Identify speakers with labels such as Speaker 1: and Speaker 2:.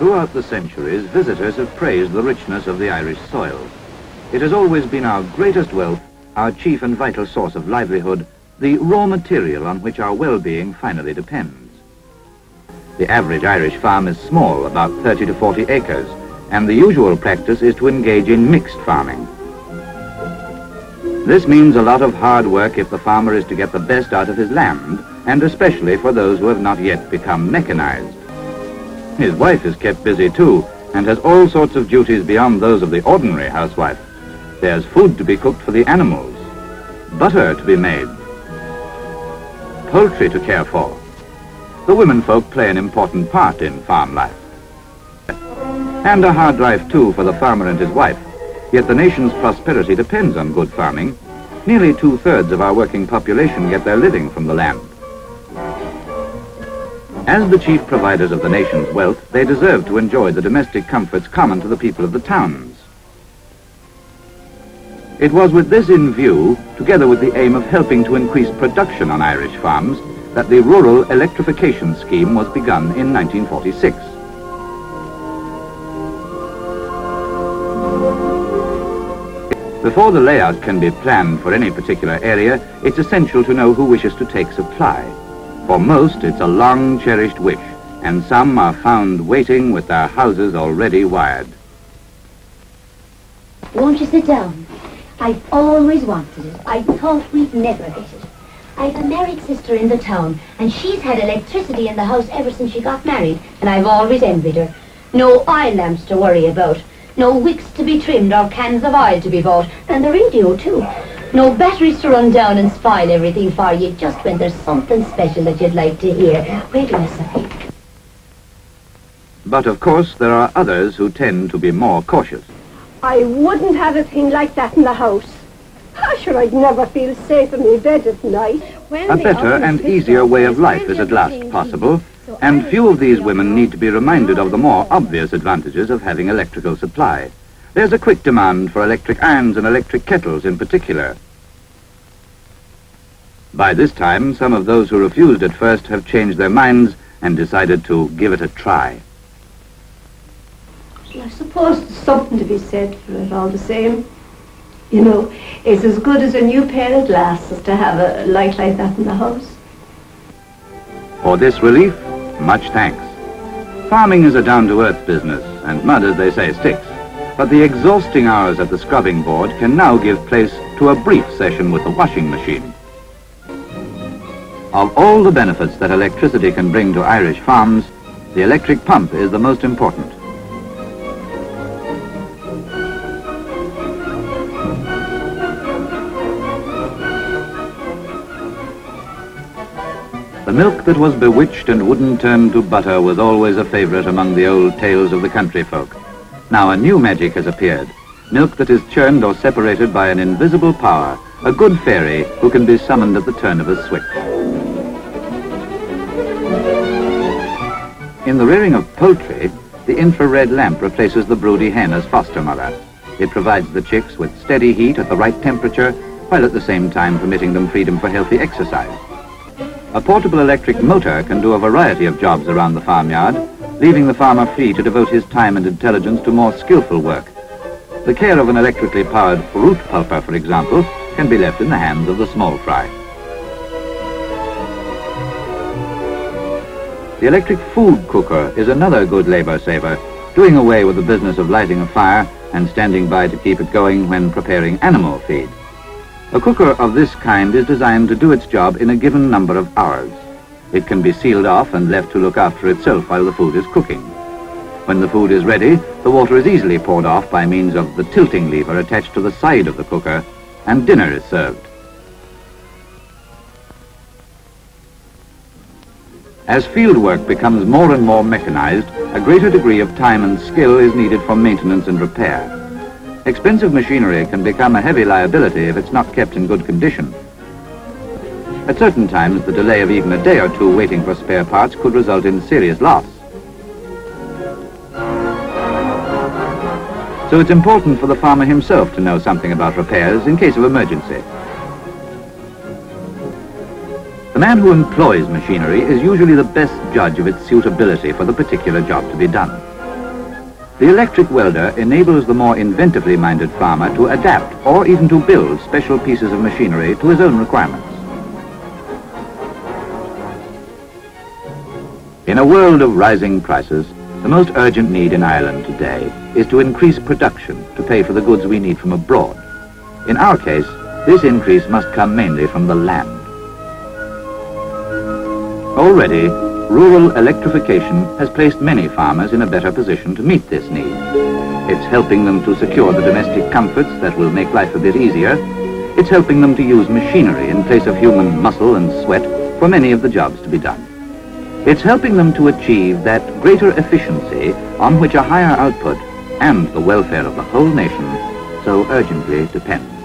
Speaker 1: Throughout the centuries, visitors have praised the richness of the Irish soil. It has always been our greatest wealth, our chief and vital source of livelihood, the raw material on which our well-being finally depends. The average Irish farm is small, about 30 to 40 acres, and the usual practice is to engage in mixed farming. This means a lot of hard work if the farmer is to get the best out of his land, and especially for those who have not yet become mechanized. His wife is kept busy too, and has all sorts of duties beyond those of the ordinary housewife. There's food to be cooked for the animals, butter to be made, poultry to care for. The womenfolk play an important part in farm life. And a hard life too for the farmer and his wife. Yet the nation's prosperity depends on good farming. Nearly 2/3 of our working population get their living from the land. As the chief providers of the nation's wealth, they deserve to enjoy the domestic comforts common to the people of the towns. It was with this in view, together with the aim of helping to increase production on Irish farms, that the Rural Electrification Scheme was begun in 1946. Before the layout can be planned for any particular area, it's essential to know who wishes to take supply. For most, it's a long-cherished wish, and some are found waiting with their houses already wired.
Speaker 2: Won't you sit down? I've always wanted it. I thought we'd never get it. I've a married sister in the town, and she's had electricity in the house ever since she got married, and I've always envied her. No oil lamps to worry about, no wicks to be trimmed or cans of oil to be bought, and the radio too. No batteries to run down and spoil everything for you just when there's something special that you'd like to hear. Wait a second.
Speaker 1: But of course, there are others who tend to be more cautious.
Speaker 3: I wouldn't have a thing like that in the house. How sure I'd never feel safe in my bed at night.
Speaker 1: A better and easier way of life is at last possible, and few of these women need to be reminded of the more obvious advantages of having electrical supply. There's a quick demand for electric irons and electric kettles in particular. By this time, some of those who refused at first have changed their minds and decided to give it a try.
Speaker 3: I suppose there's something to be said for it all the same. You know, it's as good as a new pair of glasses to have a light like that in the house.
Speaker 1: For this relief, much thanks. Farming is a down-to-earth business, and mud, as they say, sticks. But the exhausting hours at the scrubbing board can now give place to a brief session with the washing machine. Of all the benefits that electricity can bring to Irish farms, the electric pump is the most important. The milk that was bewitched and wouldn't turn to butter was always a favorite among the old tales of the country folk. Now a new magic has appeared. Milk that is churned or separated by an invisible power, a good fairy who can be summoned at the turn of a switch. In the rearing of poultry, the infrared lamp replaces the broody hen as foster mother. It provides the chicks with steady heat at the right temperature, while at the same time permitting them freedom for healthy exercise. A portable electric motor can do a variety of jobs around the farmyard, leaving the farmer free to devote his time and intelligence to more skillful work. The care of an electrically powered root pulper, for example, can be left in the hands of the small fry. The electric food cooker is another good labor saver, doing away with the business of lighting a fire and standing by to keep it going when preparing animal feed. A cooker of this kind is designed to do its job in a given number of hours. It can be sealed off and left to look after itself while the food is cooking. When the food is ready, the water is easily poured off by means of the tilting lever attached to the side of the cooker, and dinner is served. As field work becomes more and more mechanized, a greater degree of time and skill is needed for maintenance and repair. Expensive machinery can become a heavy liability if it's not kept in good condition. At certain times, the delay of even a day or two waiting for spare parts could result in serious loss. So it's important for the farmer himself to know something about repairs in case of emergency. The man who employs machinery is usually the best judge of its suitability for the particular job to be done. The electric welder enables the more inventively minded farmer to adapt or even to build special pieces of machinery to his own requirements. In a world of rising prices, the most urgent need in Ireland today is to increase production to pay for the goods we need from abroad. In our case, this increase must come mainly from the land. Already, rural electrification has placed many farmers in a better position to meet this need. It's helping them to secure the domestic comforts that will make life a bit easier. It's helping them to use machinery in place of human muscle and sweat for many of the jobs to be done. It's helping them to achieve that greater efficiency on which a higher output and the welfare of the whole nation so urgently depend.